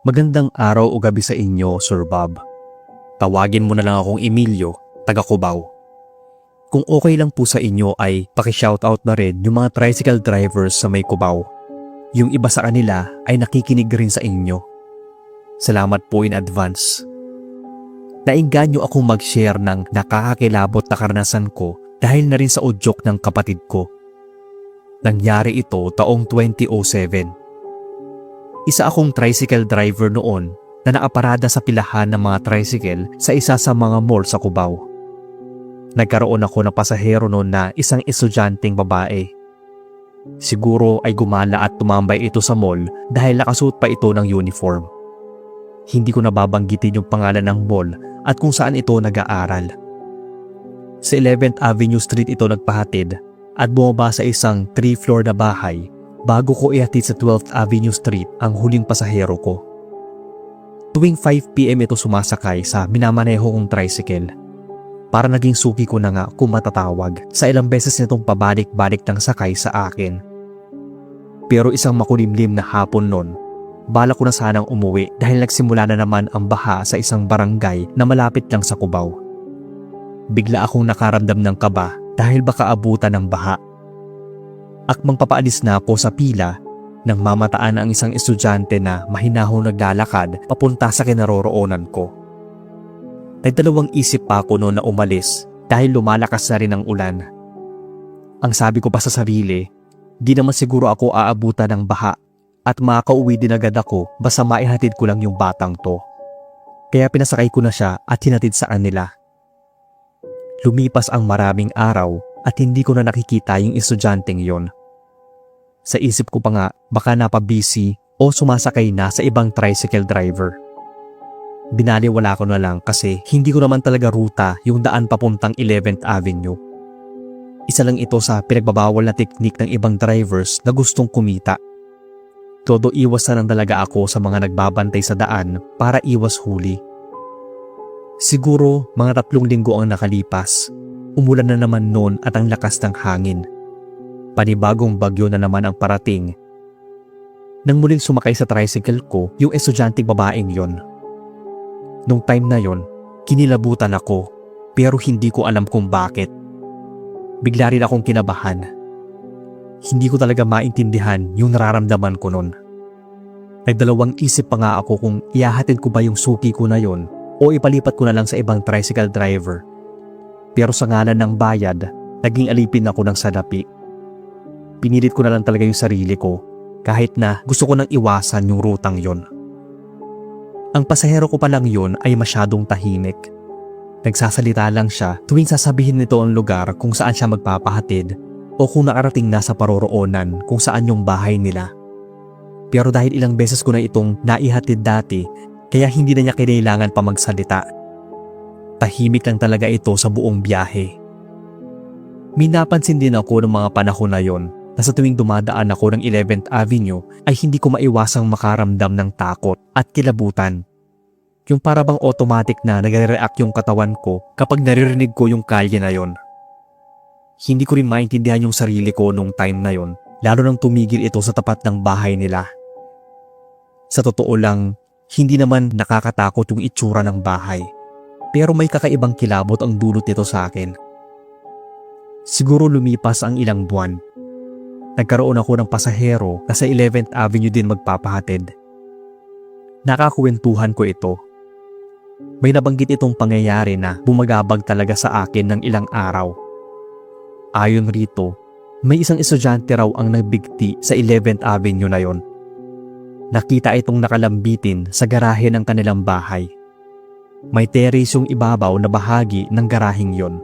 Magandang araw o gabi sa inyo, Sir Bob. Tawagin mo na lang akong Emilio, taga Cubao. Kung okay lang po sa inyo ay paki-shoutout na rin yung mga tricycle drivers sa may Cubao. Yung iba sa kanila ay nakikinig rin sa inyo. Salamat po in advance. Nainganyo akong mag-share ng nakakakilabot na karanasan ko dahil na rin sa udyok ng kapatid ko. Nangyari ito taong 2007. Isa akong tricycle driver noon na nakaparada sa pilahan ng mga tricycle sa isa sa mga mall sa Cubao. Nagkaroon ako ng pasahero noon na isang estudyanteng babae. Siguro ay gumala at tumambay ito sa mall dahil nakasuot pa ito ng uniform. Hindi ko nababanggitin yung pangalan ng mall at kung saan ito nag-aaral. Sa 11th Avenue Street ito nagpahatid at bumaba sa isang 3-floor na bahay bago ko ihatid sa 12th Avenue Street ang huling pasahero ko. Tuwing 5 PM ito sumasakay sa minamaneho kong tricycle. Para naging suki ko na nga kung matatawag sa ilang beses nitong pabalik-balik ng sakay sa akin. Pero isang makulimlim na hapon nun, balak ko na sanang umuwi dahil nagsimula na naman ang baha sa isang barangay na malapit lang sa Cubao. Bigla akong nakaramdam ng kaba dahil baka abutan ng baha. Akmang papaalis na ako sa pila nang mamataan ang isang estudyante na mahinahong naglalakad papunta sa kinaroroonan ko. Nagdalawang isip pa ako noon na umalis dahil lumalakas na rin ang ulan. Ang sabi ko pa sa sarili, di naman siguro ako aabutan ng baha at makakauwi din agad ako basta maihatid ko lang yung batang to. Kaya pinasakay ko na siya at hinatid sa kanila. Lumipas ang maraming araw at hindi ko na nakikita yung estudyanteng yon. Sa isip ko pa nga baka napabisi o sumasakay na sa ibang tricycle driver. Binaliwala ko na lang kasi hindi ko naman talaga ruta yung daan papuntang 11th Avenue. Isa lang ito sa pinagbabawal na teknik ng ibang drivers na gustong kumita. Todo iwas na lang talaga ako sa mga nagbabantay sa daan para iwas huli. Siguro mga 3 linggo ang nakalipas. Umulan na naman noon at ang lakas ng hangin. Panibagong bagyo na naman ang parating. Nang muling sumakay sa tricycle ko yung estudyanteng babaeng yon. Nung time na yon, kinilabutan ako pero hindi ko alam kung bakit. Bigla rin akong kinabahan. Hindi ko talaga maintindihan yung nararamdaman ko noon. Nagdalawang isip pa nga ako kung ihahatid ko ba yung suki ko na yon o ipalipat ko na lang sa ibang tricycle driver. Pero sa ngalan ng bayad, naging alipin ako ng salapi. Pinilit ko na lang talaga yung sarili ko kahit na gusto ko nang iwasan yung rutang yon. Ang pasahero ko pa lang yon ay masyadong tahimik. Nagsasalita lang siya tuwing sasabihin nito ang lugar kung saan siya magpapahatid o kung nakarating na sa paroroonan kung saan yung bahay nila. Pero dahil ilang beses ko na itong naihatid dati, kaya hindi na niya kailangan pa magsalita. Tahimik lang talaga ito sa buong biyahe. May napansin din ako ng mga panahon na yon na sa tuwing dumadaan ako ng 11th Avenue ay hindi ko maiwasang makaramdam ng takot at kilabutan. Yung para bang automatic na nagre-react yung katawan ko kapag naririnig ko yung kalye na yon. Hindi ko rin maintindihan yung sarili ko nung time na yon, lalo nang tumigil ito sa tapat ng bahay nila. Sa totoo lang, hindi naman nakakatakot yung itsura ng bahay. Pero may kakaibang kilabot ang dulot nito sa akin. Siguro lumipas ang ilang buwan. Nagkaroon ako ng pasahero na sa 11th Avenue din magpapahatid. Nakakwentuhan ko ito. May nabanggit itong pangyayari na bumagabag talaga sa akin ng ilang araw. Ayon rito, may isang estudyante raw ang nagbigti sa 11th Avenue na yon. Nakita itong nakalambitin sa garahe ng kanilang bahay. May terrace yung ibabaw na bahagi ng garaheng yon.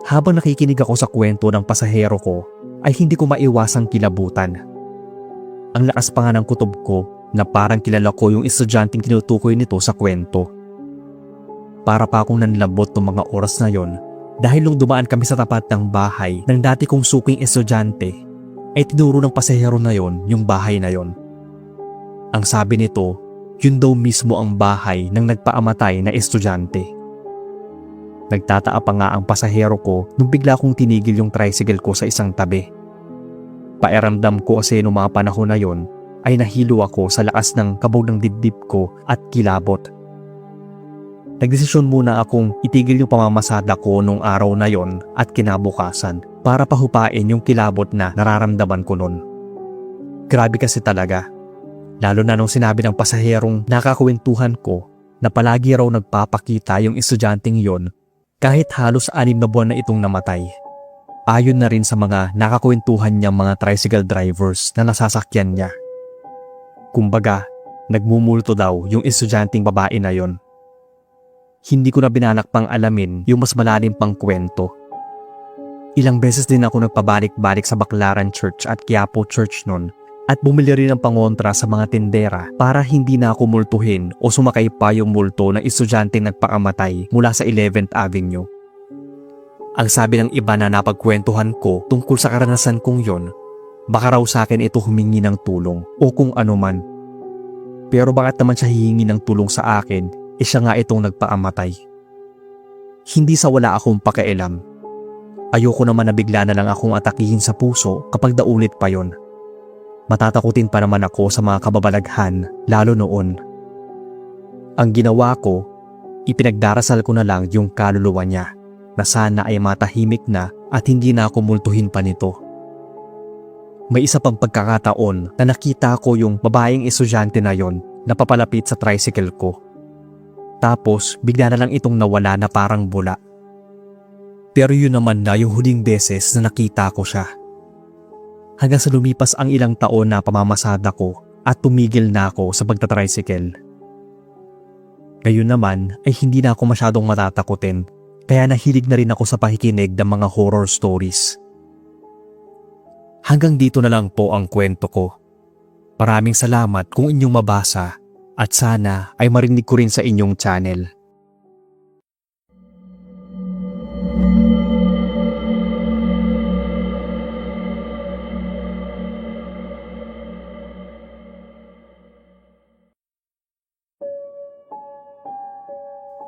Habang nakikinig ako sa kwento ng pasahero ko, ay hindi ko maiwasang kilabutan. Ang lakas pa nga ng kutob ko na parang kilala ko yung estudyanteng tinutukoy nito sa kwento. Para pa akong nanlambot ng mga oras na yon dahil nung dumaan kami sa tapat ng bahay ng dati kong suking estudyante, ay tinuro ng pasahero na yon yung bahay na yon. Ang sabi nito, yun daw mismo ang bahay ng nagpaamatay na estudyante. Nagtataa pa nga ang pasahero ko nung bigla kong tinigil yung tricycle ko sa isang tabi. Pakiramdam ko kasi noong mga panahon na yon ay nahilo ako sa lakas ng kabog ng dibdib ko at kilabot. Nagdesisyon muna akong itigil yung pamamasada ko nung araw na yon at kinabukasan para pahupain yung kilabot na nararamdaman ko nun. Grabe kasi talaga. Lalo na nung sinabi ng pasaherong nakakwentuhan ko na palagi raw nagpapakita yung estudyanteng yon kahit halos 6 na buwan na itong namatay. Ayon na rin sa mga nakakwentuhan niyang mga tricycle drivers na nasasakyan niya. Kumbaga, nagmumulto daw yung estudyanteng babae na yon. Hindi ko na binanak pang alamin yung mas malalim pang kwento. Ilang beses din ako nagpabalik-balik sa Baclaran Church at Quiapo Church nun at bumili rin ng pangontra sa mga tindera para hindi na ako multuhin o sumakay pa yung multo ng estudyanteng nagpakamatay mula sa 11th Avenue. Ang sabi ng iba na napagkwentuhan ko tungkol sa karanasan kong yon, baka raw sa akin ito humingi ng tulong o kung ano man. Pero bakit naman siya hihingi ng tulong sa akin? Siya nga itong nagpaamatay. Hindi sa wala akong pakialam. Ayoko naman na bigla na lang akong atakihin sa puso kapag daulit pa yon. Matatakutin pa naman ako sa mga kababalaghan, lalo noon. Ang ginawa ko, ipinagdarasal ko na lang yung kaluluwa niya na sana ay matahimik na at hindi na ako multuhin pa nito. May isa pang pagkakataon na nakita ko yung babaeng estudyante na yon na papalapit sa tricycle ko. Tapos bigla na lang itong nawala na parang bula. Pero yun naman na yung huling beses na nakita ko siya. Hanggang sa lumipas ang ilang taon na pamamasada ko at tumigil na ako sa pagtatricycle. Ngayon naman ay hindi na ako masyadong matatakutin kaya nahilig na rin ako sa pakikinig ng mga horror stories. Hanggang dito na lang po ang kwento ko. Maraming salamat kung inyong mabasa. At sana ay marinig ko rin sa inyong channel.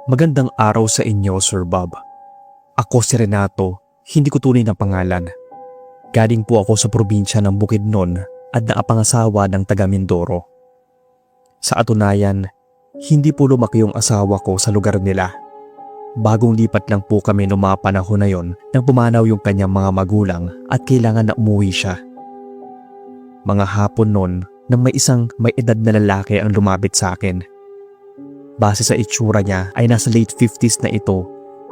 Magandang araw sa inyo, Sir Bob. Ako si Renato, hindi ko tunay na pangalan. Galing po ako sa probinsya ng Bukidnon at naapangasawa ng taga Mindoro. Sa atunayan, hindi po lumaki yung asawa ko sa lugar nila. Bagong lipat lang po kami noong mga panahon na yon nang pumanaw yung kanyang mga magulang at kailangan na umuwi siya. Mga hapon noon nang may isang may edad na lalaki ang lumapit sa akin. Base sa itsura niya ay nasa late 50s na ito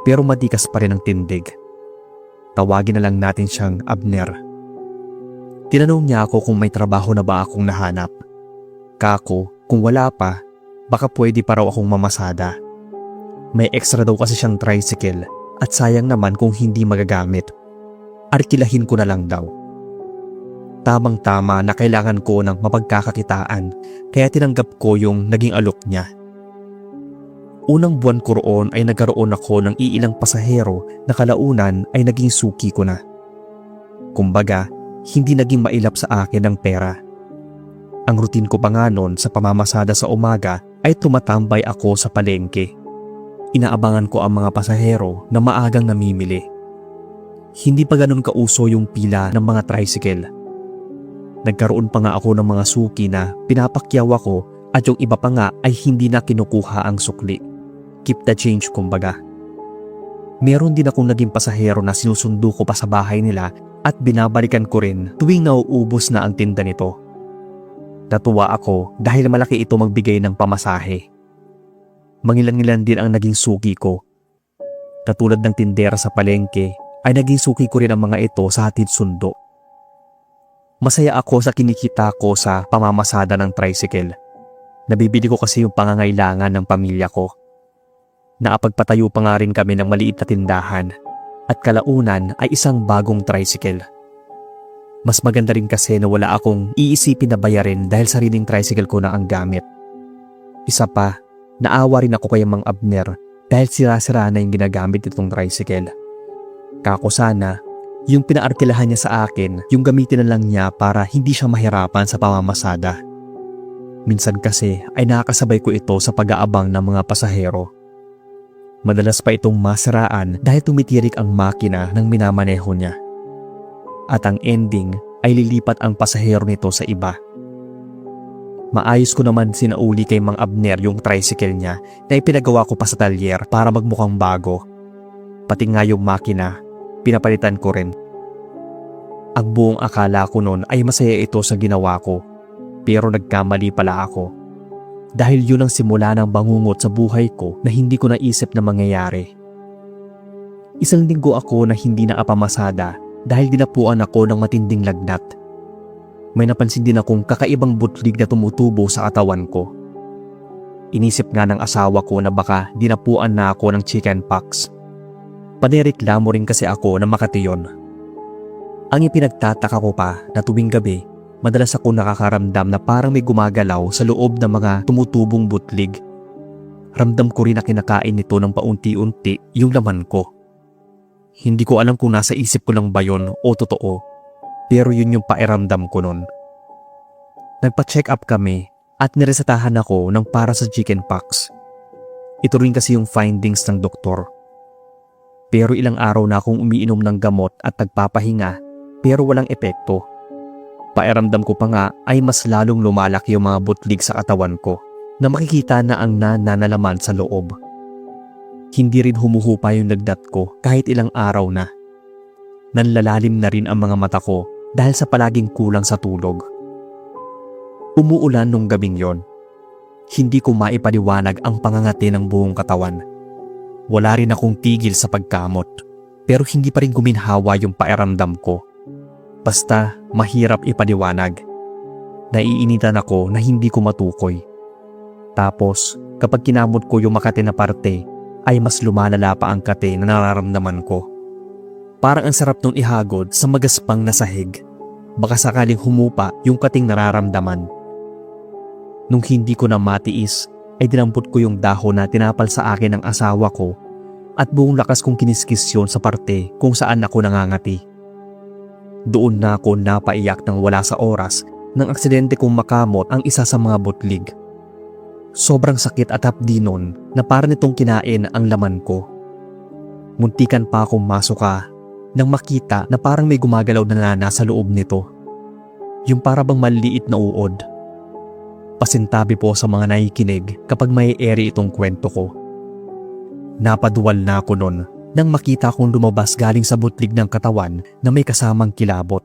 pero matikas pa rin ang tindig. Tawagin na lang natin siyang Abner. Tinanong niya ako kung may trabaho na ba akong nahanap. Kako, kung wala pa, baka pwede pa raw akong mamasada. May extra daw kasi siyang tricycle at sayang naman kung hindi magagamit. Arkilahin ko na lang daw. Tamang-tama na kailangan ko ng mapagkakakitaan kaya tinanggap ko yung naging alok niya. Unang buwan ko roon ay nagkaroon ako ng iilang pasahero na kalaunan ay naging suki ko na. Kumbaga, hindi naging mailap sa akin ang pera. Ang routine ko pa nga noon sa pamamasada sa umaga ay tumatambay ako sa palengke. Inaabangan ko ang mga pasahero na maagang namimili. Hindi pa ganun kauso yung pila ng mga tricycle. Nagkaroon pa nga ako ng mga suki na pinapakyaw ako at yung iba pa nga ay hindi na kinukuha ang sukli. Keep the change kumbaga. Meron din akong naging pasahero na sinusundo ko pa sa bahay nila at binabalikan ko rin tuwing nauubos na ang tinda nito. Natuwa ako dahil malaki ito magbigay ng pamasahe. Mangilan-ngilan din ang naging suki ko. Katulad ng tindera sa palengke ay naging suki ko rin ang mga ito sa hatid sundo. Masaya ako sa kinikita ko sa pamamasada ng tricycle. Nabibili ko kasi yung pangangailangan ng pamilya ko. Naapagpatayo pa nga rin kami ng maliit na tindahan at kalaunan ay isang bagong tricycle. Mas maganda rin kasi na wala akong iisipin na bayarin dahil sariling tricycle ko na ang gamit. Isa pa, naawa rin ako kay Mang Abner dahil sira-sira na yung ginagamit itong tricycle. Kako sana, yung pinaarkilahan niya sa akin, yung gamitin na lang niya para hindi siya mahirapan sa pamamasada. Minsan kasi ay nakakasabay ko ito sa pag-aabang ng mga pasahero. Madalas pa itong masiraan dahil tumitirik ang makina ng minamaneho niya. At ang ending ay lilipat ang pasahero nito sa iba. Maayos ko naman sinauli kay Mang Abner yung tricycle niya na ipinagawa ko pa sa talyer para magmukhang bago. Pati nga yung makina, pinapalitan ko rin. Ang buong akala ko noon ay masaya ito sa ginawa ko, pero nagkamali pala ako. Dahil yun ang simula ng bangungot sa buhay ko na hindi ko naisip na mangyayari. Isang linggo ako na hindi nakapamasada dahil dinapuan ako ng matinding lagnat. May napansin din akong kakaibang butlig na tumutubo sa katawan ko. Inisip nga ng asawa ko na baka dinapuan na ako ng chickenpox. Panireklamo rin kasi ako na Makati yun. Ang ipinagtataka ko pa na tuwing gabi, madalas ako nakakaramdam na parang may gumagalaw sa loob ng mga tumutubong butlig. Ramdam ko rin na kinakain nito ng paunti-unti yung laman ko. Hindi ko alam kung nasa isip ko lang ba yun o totoo, pero yun yung pairamdam ko nun. Nagpa-check up kami at niresetahan ako ng para sa chickenpox. Ito rin kasi yung findings ng doktor. Pero ilang araw na akong umiinom ng gamot at nagpapahinga pero walang epekto. Pairamdam ko pa nga ay mas lalong lumalaki yung mga butlig sa katawan ko na makikita na ang nananalaman sa loob. Hindi rin humuhupa yung lagnat ko kahit ilang araw na. Nanlalalim na rin ang mga mata ko dahil sa palaging kulang sa tulog. Umuulan nung gabing yon. Hindi ko maipaliwanag ang pangangati ng buong katawan. Wala rin akong tigil sa pagkamot, pero hindi pa rin guminhawa yung pairamdam ko. Basta mahirap ipaliwanag. Naiinitan ako na hindi ko matukoy. Tapos kapag kinamot ko yung makati na parte, ay mas lumalala pa ang kate na nararamdaman ko. Parang ang sarap nung ihagod sa magaspang na sahig. Baka sakaling humupa yung kating nararamdaman. Nung hindi ko na matiis, ay dinampot ko yung dahon na tinapal sa akin ng asawa ko at buong lakas kong kiniskis yun sa parte kung saan ako nangangati. Doon na ako napaiyak nang wala sa oras ng aksidente kong makamot ang isa sa mga butlig. Sobrang sakit at hapdi nun na parang nitong kinain ang laman ko. Muntikan pa akong masuka nang makita na parang may gumagalaw na nasa loob nito. Yung parang maliit na uod. Pasintabi po sa mga nakikinig kapag may eri itong kwento ko. Napaduwal na ako nun nang makita kong lumabas galing sa butlig ng katawan na may kasamang kilabot.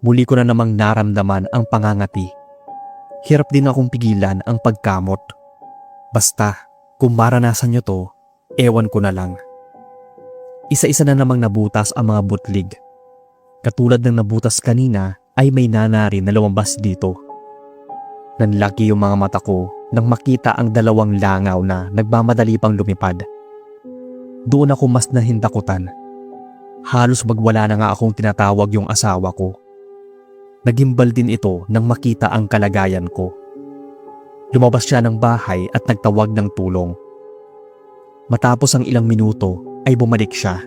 Muli ko na namang naramdaman ang pangangati. Hirap din akong pigilan ang pagkamot. Basta, kung maranasan nyo to, ewan ko na lang. Isa-isa na namang nabutas ang mga butlig. Katulad ng nabutas kanina ay may nanari na lumabas dito. Nanlaki yung mga mata ko nang makita ang dalawang langaw na nagmamadali pang lumipad. Doon ako mas nahindakutan. Halos magwala na nga akong tinatawag yung asawa ko. Nagimbal din ito nang makita ang kalagayan ko. Lumabas siya ng bahay at nagtawag ng tulong. Matapos ang ilang minuto ay bumalik siya.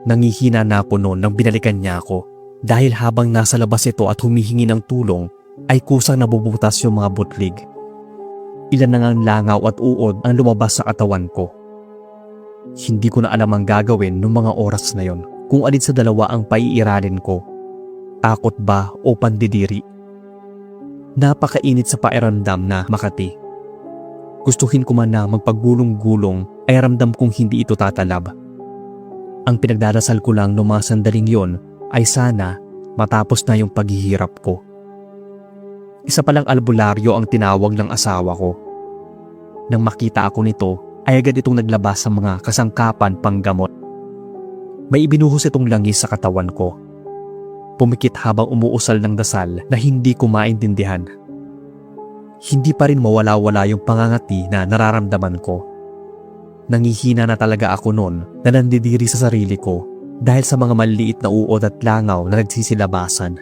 Nangihina na ako noon nang binalikan niya ako dahil habang nasa labas ito at humihingi ng tulong ay kusang nabubutas yung mga butlig. Ilan na ngang langaw at uod ang lumabas sa katawan ko. Hindi ko na alam ang gagawin noong mga oras na yon, kung alin sa dalawa ang paiiralin ko. Takot ba o pandidiri? Napakainit sa pakiramdam na Makati. Gustuhin ko man na magpagulong-gulong ay ramdam kong hindi ito tatalab. Ang pinagdarasal ko lang noong mga sandaling yon ay sana matapos na yung paghihirap ko. Isa palang albularyo ang tinawag ng asawa ko. Nang makita ako nito ay agad itong naglabas sa mga kasangkapan panggamot. May ibinuhos itong langis sa katawan ko. Pumikit habang umuusal ng dasal na hindi ko maintindihan. Hindi pa rin mawala-wala yung pangangati na nararamdaman ko. Nangihina na talaga ako noon na nandidiri sa sarili ko dahil sa mga maliit na uod at langaw na nagsisilabasan.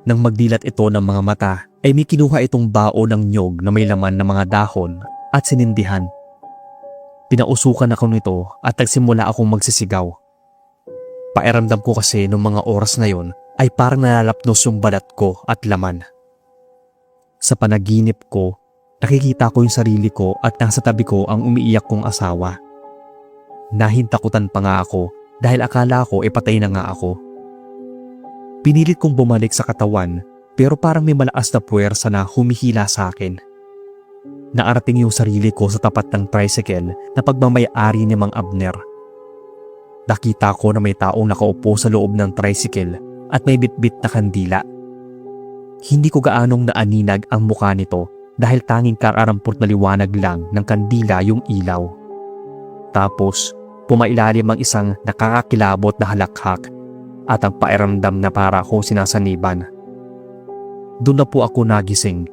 Nang magdilat ito ng mga mata ay may kinuha itong bao ng nyog na may laman ng mga dahon at sinindihan. Pinausukan ako nito at nagsimula akong magsisigaw. Pairamdam ko kasi noong mga oras na yon ay parang nalalapnos yung balat ko at laman. Sa panaginip ko, nakikita ko yung sarili ko at nasa tabi ko ang umiiyak kong asawa. Nahintakutan pa nga ako dahil akala ko patay na nga ako. Pinilit kong bumalik sa katawan pero parang may malakas na puwersa na humihila sa akin. Naarating yung sarili ko sa tapat ng tricycle na pagmamay-ari ni Mang Abner. Nakita ko na may taong nakaupo sa loob ng tricycle at may bitbit na kandila. Hindi ko gaanong naaninag ang mukha nito dahil tanging kararampot na liwanag lang ng kandila yung ilaw. Tapos, pumailalim ang isang nakakakilabot na halakhak at ang pakiramdam na para akong sinasaniban. Doon na po ako nagising.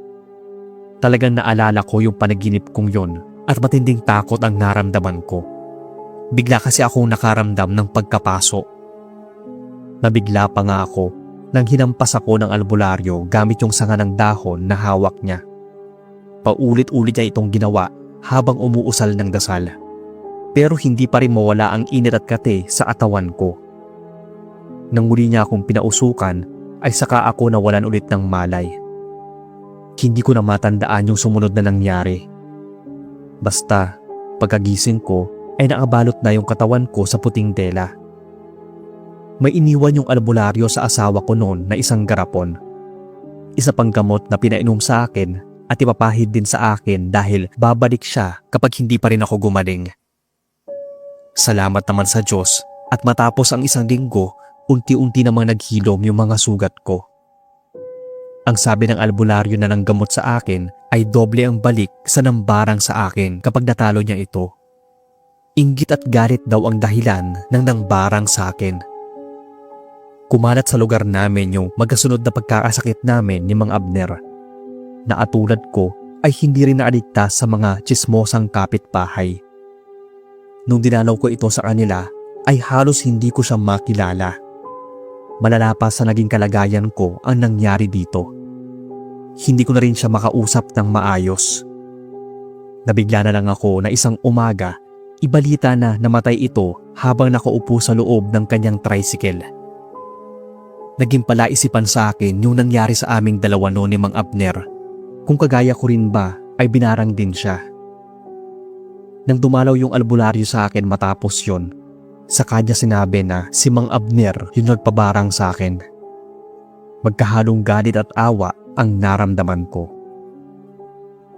Talagang naalala ko yung panaginip kong yon at matinding takot ang naramdaman ko. Bigla kasi akong nakaramdam ng pagkapaso. Nabigla pa nga ako nang hinampas ako ng albularyo gamit yung sanga ng dahon na hawak niya. Paulit-ulit niya itong ginawa habang umuusal ng dasal. Pero hindi pa rin mawala ang init at kate sa katawan ko. Nang muli niya akong pinausukan ay saka ako nawalan ulit ng malay. Hindi ko na matandaan yung sumunod na nangyari. Basta pagkagising ko ay nakabalot na yung katawan ko sa puting tela. May iniwan yung albularyo sa asawa ko noon na isang garapon. Isa pang gamot na pinainom sa akin at ipapahid din sa akin dahil babalik siya kapag hindi pa rin ako gumaling. Salamat naman sa Diyos at matapos ang isang linggo, unti-unti namang naghilom yung mga sugat ko. Ang sabi ng albularyo na ng gamot sa akin ay doble ang balik sa nambarang sa akin kapag natalo niya ito. Inggit at galit daw ang dahilan ng nangbarang sa akin. Kumalat sa lugar namin yung magkasunod na pagkakasakit namin ni Mang Abner. Na atulad ko ay hindi rin naaligtas sa mga tsismosang kapitbahay. Nung dinalaw ko ito sa kanila ay halos hindi ko siya makilala. Malala pa sa naging kalagayan ko ang nangyari dito. Hindi ko na rin siya makausap ng maayos. Nabigla na lang ako na isang umaga, ibalita na namatay ito habang nakaupo sa loob ng kanyang tricycle. Naging palaisipan sa akin yung nangyari sa aming dalawa noon ni Mang Abner. Kung kagaya ko rin ba ay binarang din siya. Nang dumalaw yung albularyo sa akin matapos yon, sa kanya sinabi na si Mang Abner yung nagpabarang sa akin. Magkahalong galit at awa ang naramdaman ko.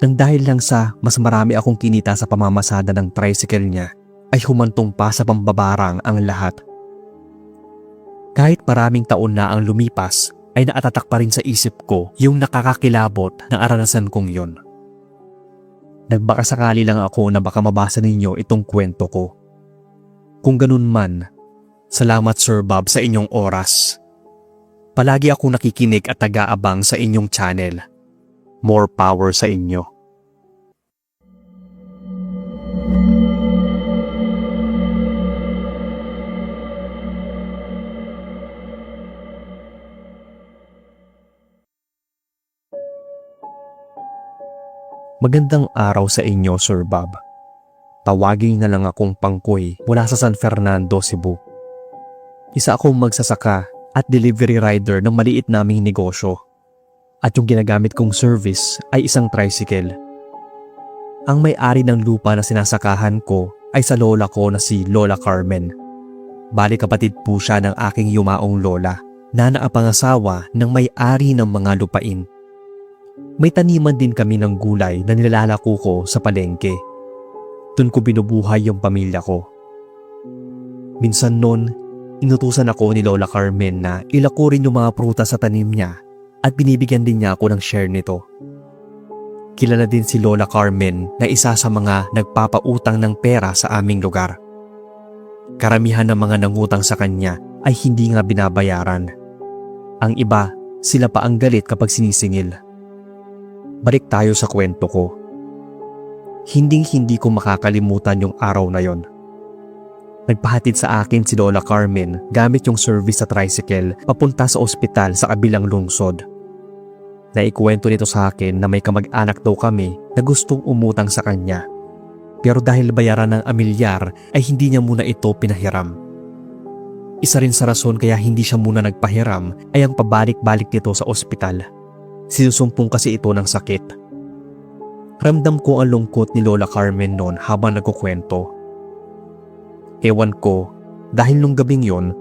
Nang dahil lang sa mas marami akong kinita sa pamamasada ng tricycle niya, ay humantong pa sa pambabarang ang lahat. Kahit maraming taon na ang lumipas, ay naatatak pa rin sa isip ko yung nakakakilabot na aranasan kong yon. Nagbakasakali lang ako na baka mabasa ninyo itong kwento ko. Kung ganun man, salamat Sir Bob sa inyong oras. Palagi akong nakikinig at taga-abang sa inyong channel. More power sa inyo. Magandang araw sa inyo, Sir Bob. Tawagin na lang akong Pangkoy mula sa San Fernando, Cebu. Isa akong magsasaka at delivery rider ng maliit naming negosyo. At yung ginagamit kong service ay isang tricycle. Ang may-ari ng lupa na sinasakahan ko ay sa lola ko na si Lola Carmen. Bali kapatid po siya ng aking yumaong lola na naapangasawa ng may-ari ng mga lupain. May taniman din kami ng gulay na nilalako ko sa palengke. Doon ko binubuhay yung pamilya ko. Minsan noon, inutusan ako ni Lola Carmen na ilako rin yung mga prutas sa tanim niya at binibigyan din niya ako ng share nito. Kilala din si Lola Carmen na isa sa mga nagpapautang ng pera sa aming lugar. Karamihan ng mga nangutang sa kanya ay hindi nga binabayaran. Ang iba, sila pa ang galit kapag sinisingil. Balik tayo sa kwento ko. Hinding-hindi ko makakalimutan yung araw na yon. Nagpahatid sa akin si Lola Carmen gamit yung service sa tricycle papunta sa ospital sa kabilang lungsod. Naikwento nito sa akin na may kamag-anak daw kami na gustong umutang sa kanya. Pero dahil bayaran ng amilyar ay hindi niya muna ito pinahiram. Isa rin sa rason kaya hindi siya muna nagpahiram ay ang pabalik-balik nito sa ospital. Sinusumpong kasi ito ng sakit. Ramdam ko ang lungkot ni Lola Carmen noon habang nagkukwento. Ewan ko, dahil nung gabing yon,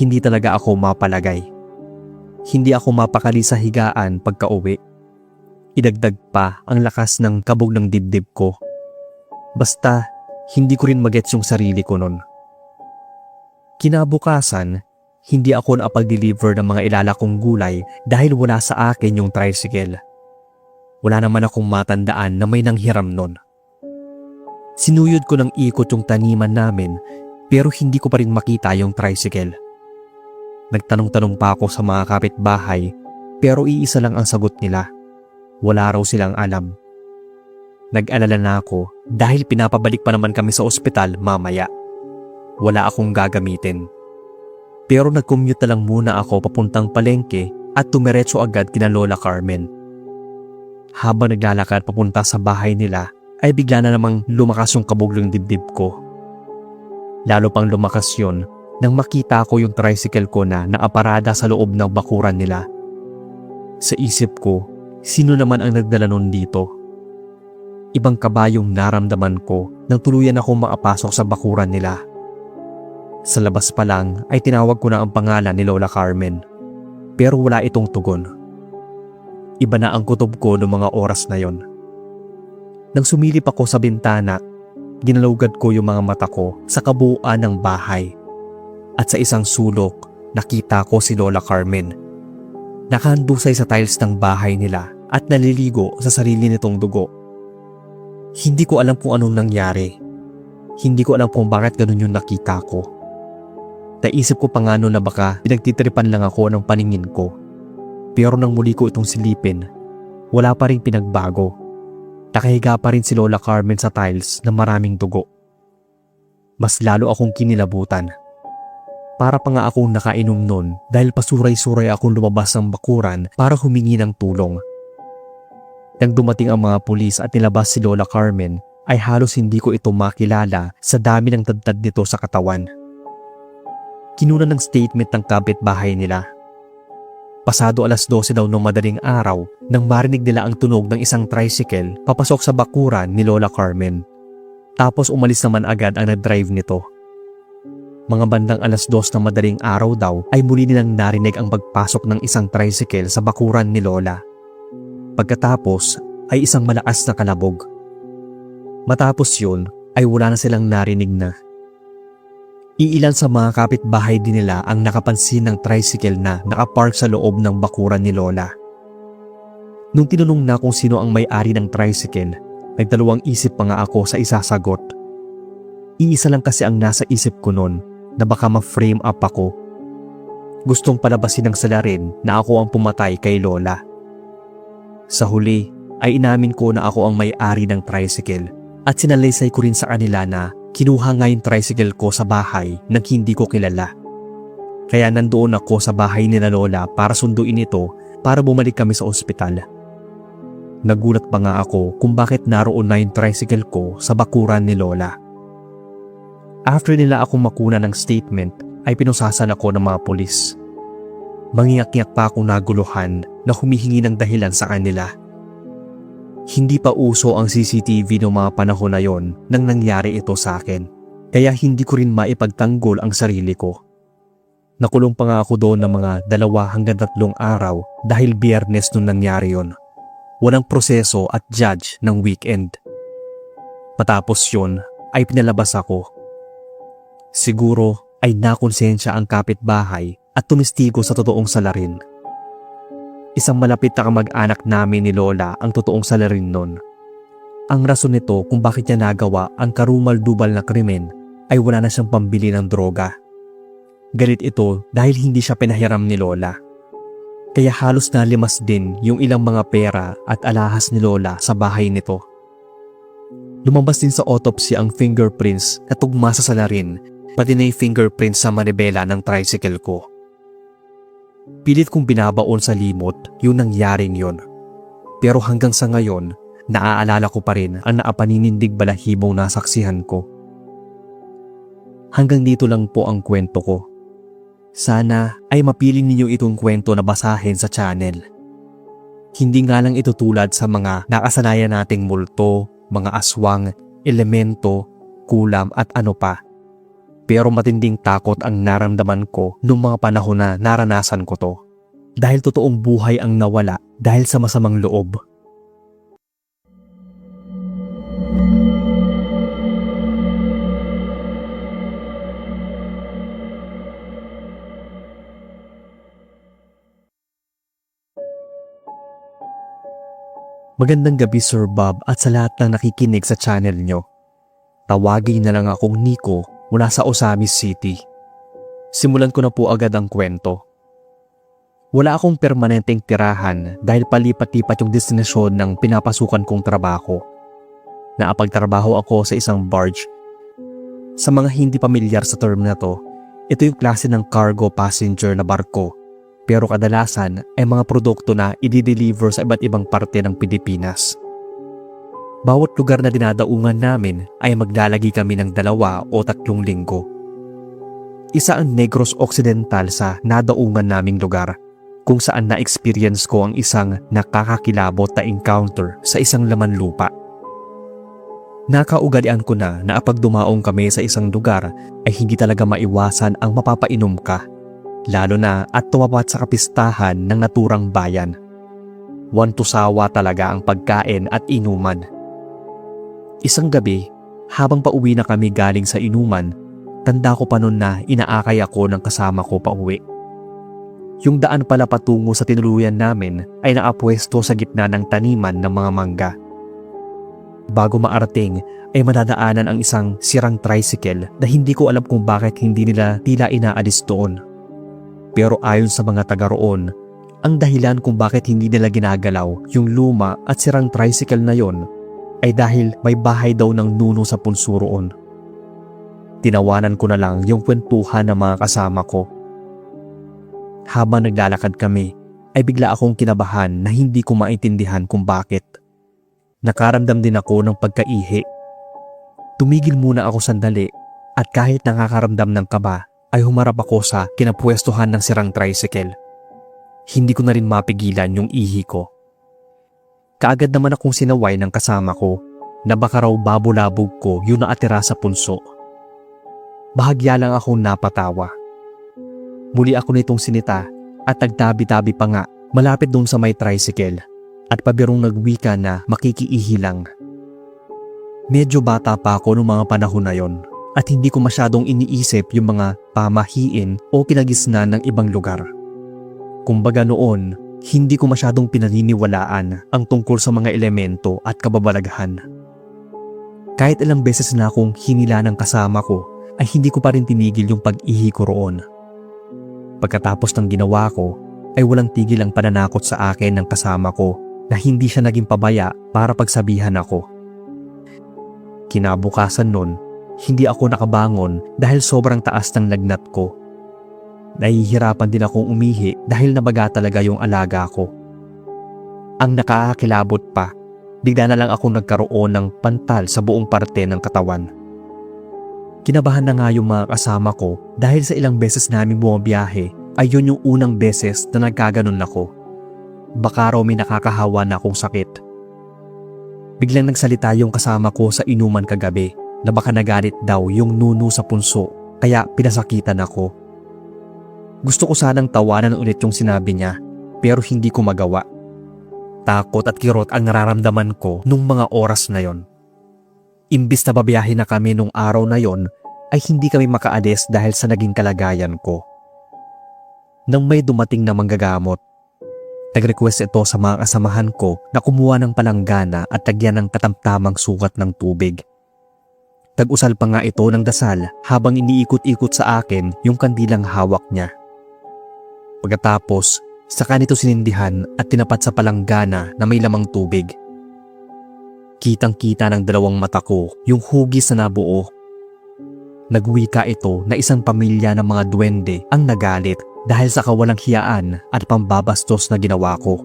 hindi talaga ako mapalagay. hindi ako mapakali sa higaan pagka-uwi. Idagdag pa ang lakas ng kabog ng dibdib ko. Basta, hindi ko rin magets yung sarili ko nun. Kinabukasan, hindi ako napag-deliver ng mga ilalakong gulay dahil wala sa akin yung tricycle. Wala naman akong matandaan na may nanghiram nun. Sinuyod ko ng ikot yung taniman namin pero hindi ko pa rin makita yung tricycle. Nagtanong-tanong pa ako sa mga kapitbahay pero iisa lang ang sagot nila. Wala raw silang alam. Nag-alala na ako dahil pinapabalik pa naman kami sa ospital mamaya. Wala akong gagamitin. Pero nag-commute na lang muna ako papuntang palengke at tumiretso agad kina Lola Carmen. Habang naglalakad papunta sa bahay nila ay bigla na namang lumakas yung kabog ng dibdib ko. Lalo pang lumakas yun nang makita ko yung tricycle ko na nakaparada sa loob ng bakuran nila. Sa isip ko, sino naman ang nagdala nun dito? Ibang kabayong naramdaman ko nang tuluyan akong makapasok sa bakuran nila. Sa labas pa lang ay tinawag ko na ang pangalan ni Lola Carmen, pero wala itong tugon. Iba na ang kutob ko noong mga oras na yon. Nang sumilip ako sa bintana, ginalugad ko yung mga mata ko sa kabuuan ng bahay. At sa isang sulok, nakita ko si Lola Carmen. Nakahandusay sa tiles ng bahay nila at naliligo sa sarili nitong dugo. Hindi ko alam kung anong nangyari. Hindi ko alam kung bakit ganun yung nakita ko. Naisip ko pa nga noon na baka pinagtitripan lang ako ng paningin ko. Pero nang muli ko itong silipin, wala pa rin pinagbago. Nakahiga pa rin si Lola Carmen sa tiles na maraming dugo. Mas lalo akong kinilabutan. Para pa nga akong nakainom nun dahil pasuray-suray akong lumabas ng bakuran para humingi ng tulong. Nang dumating ang mga pulis at nilabas si Lola Carmen ay halos hindi ko ito makilala sa dami ng tadtad nito sa katawan. Kinunan ng statement ng kapitbahay nila. Pasado 12:00 daw ng madaling araw nang marinig nila ang tunog ng isang tricycle papasok sa bakuran ni Lola Carmen. Tapos umalis naman agad ang nag-drive nito. Mga bandang 2:00 ng madaling araw daw ay muli nilang narinig ang pagpasok ng isang tricycle sa bakuran ni Lola. Pagkatapos ay isang malakas na kalabog. Matapos yun ay wala na silang narinig na. Iilan sa mga kapitbahay din nila ang nakapansin ng tricycle na nakapark sa loob ng bakuran ni Lola. Nung tinanong na kung sino ang may-ari ng tricycle, nagdalawang isip pa nga ako sa isasagot. Iisa lang kasi ang nasa isip ko noon na baka ma-frame up ako. Gustong palabasin ng salarin na ako ang pumatay kay Lola. Sa huli ay inamin ko na ako ang may-ari ng tricycle at sinalaysay ko rin sa kanila na kinuha nga yung tricycle ko sa bahay nang hindi ko kilala. Kaya nandoon ako sa bahay ni Lola para sunduin ito para bumalik kami sa ospital. Nagulat pa nga ako kung bakit naroon na yung tricycle ko sa bakuran ni Lola. After nila akong makuna ng statement ay pinusasan ako ng mga pulis. Mangiyak-iyak pa akong naguluhan na humihingi ng dahilan sa kanila. Hindi pa uso ang CCTV noong mga panahon na yon nang nangyari ito sa akin, kaya hindi ko rin maipagtanggol ang sarili ko. Nakulong pa nga ako doon ng mga 2 hanggang 3 araw dahil Biyernes nung nangyari yon. Walang proseso at judge ng weekend. Matapos yon ay pinalabas ako. Siguro ay nakonsensya ang kapitbahay at tumistigo sa totoong salarin. Isang malapit na kamag-anak namin ni Lola ang totoong salarin nun. Ang rason nito kung bakit niya nagawa ang karumal-dubal na krimen ay wala na siyang pambili ng droga. Galit ito dahil hindi siya pinahiram ni Lola. Kaya halos nalimas din yung ilang mga pera at alahas ni Lola sa bahay nito. Lumabas din sa autopsy ang fingerprints na tugma sa salarin, pati na yung fingerprints sa manibela ng tricycle ko. Pilit kong binabaon sa limot yung nangyaring yon. Pero hanggang sa ngayon, naaalala ko pa rin ang naapaninindig balahibong nasaksihan ko. Hanggang dito lang po ang kwento ko. Sana ay mapili ninyo itong kwento na basahin sa channel. Hindi nga lang ito tulad sa mga nakasanayan nating multo, mga aswang, elemento, kulam at ano pa. Pero matinding takot ang naramdaman ko noong mga panahon na naranasan ko to. dahil totoong buhay ang nawala dahil sa masamang loob. Magandang gabi Sir Bob at sa lahat ng nakikinig sa channel nyo. Tawagin na lang akong Nico mula sa Osamis City. Simulan ko na po agad ang kwento. Wala akong permanenteng tirahan dahil palipat-lipat yung destinasyon ng pinapasukan kong trabaho. Naapagtrabaho ako sa isang barge. Sa mga hindi pamilyar sa term na to, ito yung klase ng cargo passenger na barko. Pero kadalasan ay mga produkto na i-deliver sa iba't ibang parte ng Pilipinas. Bawat lugar na dinadaungan namin ay maglalagi kami ng 2 o 3 linggo. Isa ang Negros Occidental sa nadaungan naming lugar, kung saan na-experience ko ang isang nakakakilabot na encounter sa isang laman lupa. Nakaugalian ko na apag dumaong kami sa isang lugar ay hindi talaga maiwasan ang mapapainom ka. Lalo na at tumapat sa kapistahan ng naturang bayan. Wantusawa talaga ang pagkain at inuman. Isang gabi, habang pauwi na kami galing sa inuman, tanda ko pa noon na inaakay ako ng kasama ko pauwi. Yung daan pala patungo sa tinuluyan namin ay nakapwesto sa gitna ng taniman ng mga mangga. Bago maarating ay madadaanan ang isang sirang tricycle na hindi ko alam kung bakit hindi nila tila inaalis doon. Pero ayon sa mga taga roon, ang dahilan kung bakit hindi nila ginagalaw yung luma at sirang tricycle na yon ay dahil may bahay daw ng nuno sa punso roon. Tinawanan ko na lang yung kwentuhan ng mga kasama ko. Habang naglalakad kami, ay bigla akong kinabahan na hindi ko maintindihan kung bakit. Nakaramdam din ako ng pagkaihi. Tumigil muna ako sandali at kahit nakakaramdam ng kaba, ay humarap ako sa kinapwestuhan ng sirang tricycle. Hindi ko na rin mapigilan yung ihi ko. Kaagad naman akong sinaway ng kasama ko na baka raw babulabog ko yung naatira sa punso. Bahagya lang akong napatawa. Muli ako nitong sinita at nagtabi-tabi pa nga malapit doon sa may tricycle at pabirong nagwika na makikiihi lang. Medyo bata pa ako noong mga panahon na yon. At hindi ko masyadong iniisip yung mga pamahiin o kinagisnan ng ibang lugar. Kumbaga noon, hindi ko masyadong pinaniniwalaan ang tungkol sa mga elemento at kababalaghan. Kahit ilang beses na akong hinila ng kasama ko, ay hindi ko pa rin tinigil yung pag-ihi ko roon. Pagkatapos ng ginawa ko, ay walang tigil ang pananakot sa akin ng kasama ko na hindi siya naging pabaya para pagsabihan ako. Kinabukasan nun, hindi ako nakabangon dahil sobrang taas ng lagnat ko. Nahihirapan din akong umihi dahil nabaga talaga yung alaga ko. Ang nakakakilabot pa, bigla na lang akong nagkaroon ng pantal sa buong parte ng katawan. Kinabahan na nga yung mga kasama ko dahil sa ilang beses namin bumabiyahe ay yun yung unang beses na nagkaganon ako. Baka raw may nakakahawa na akong sakit. Biglang nagsalita yung kasama ko sa inuman kagabi na baka nagalit daw yung nuno sa punso kaya pinasakitan ako. Gusto ko sanang tawanan ulit yung sinabi niya pero hindi ko magawa. Takot at kirot ang nararamdaman ko nung mga oras na yon. Imbis na babiyahe na kami nung araw na yon ay hindi kami makaalis dahil sa naging kalagayan ko. Nang may dumating na manggagamot, nag-request ito sa mga kasamahan ko na kumuha ng palanggana at lagyan ng katamtamang sukat ng tubig. Tag-usal pa nga ito ng dasal habang iniikot-ikot sa akin yung kandilang hawak niya. Pagkatapos, saka nito sinindihan at tinapat sa palanggana na may lamang tubig. Kitang-kita ng 2 mata ko yung hugis na nabuo. Nagwika ito na isang pamilya ng mga duwende ang nagalit dahil sa kawalang hiyaan at pambabastos na ginawa ko.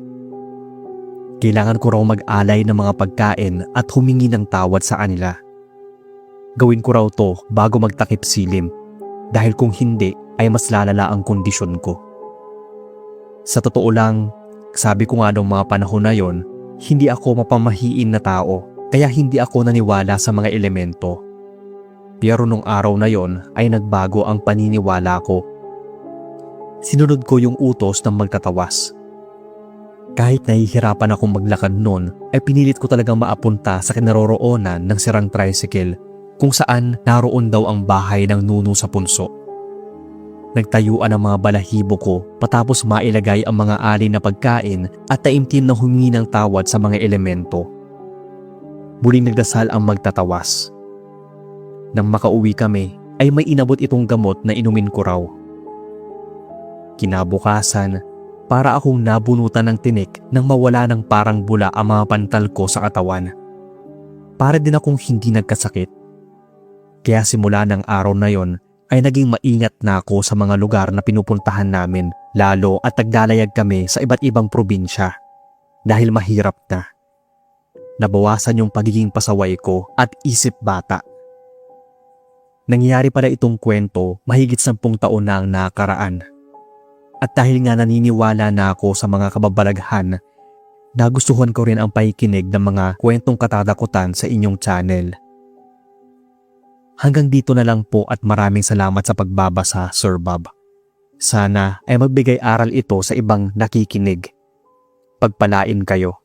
Kailangan ko raw mag-alay ng mga pagkain at humingi ng tawad sa kanila. Gawin ko raw to bago magtakip silim dahil kung hindi ay mas lalala ang kondisyon ko. Sa totoo lang, sabi ko nga noong mga panahon na yon, hindi ako mapamahiin na tao kaya hindi ako naniwala sa mga elemento. Pero nung araw na yon ay nagbago ang paniniwala ko. Sinunod ko yung utos ng magtatawas. Kahit nahihirapan akong maglakad noon, ay pinilit ko talagang maapunta sa kinaroroonan ng sirang tricycle kung saan naroon daw ang bahay ng nuno sa punso. Nagtayuan ang mga balahibo ko patapos mailagay ang mga alin na pagkain at taimtim na humingi ng tawad sa mga elemento. Muling nagdasal ang magtatawas. Nang makauwi kami, ay may inabot itong gamot na inumin ko raw. Kinabukasan, para akong nabunutan ng tinik nang mawala ng parang bula ang mga pantal ko sa katawan. Para din akong hindi nagkasakit. Kaya simula ng araw na yon ay naging maingat na ako sa mga lugar na pinupuntahan namin, lalo at naglalayag kami sa iba't ibang probinsya dahil mahirap na. Nabawasan yung pagiging pasaway ko at isip bata. Nangyari pala itong kwento mahigit 10 taon na ang nakaraan. At dahil nga naniniwala na ako sa mga kababalaghan, nagustuhan ko rin ang pakikinig ng mga kwentong katatakutan sa inyong channel. Hanggang dito na lang po at maraming salamat sa pagbabasa, Sir Bob. Sana ay magbigay aral ito sa ibang nakikinig. Pagpalain kayo.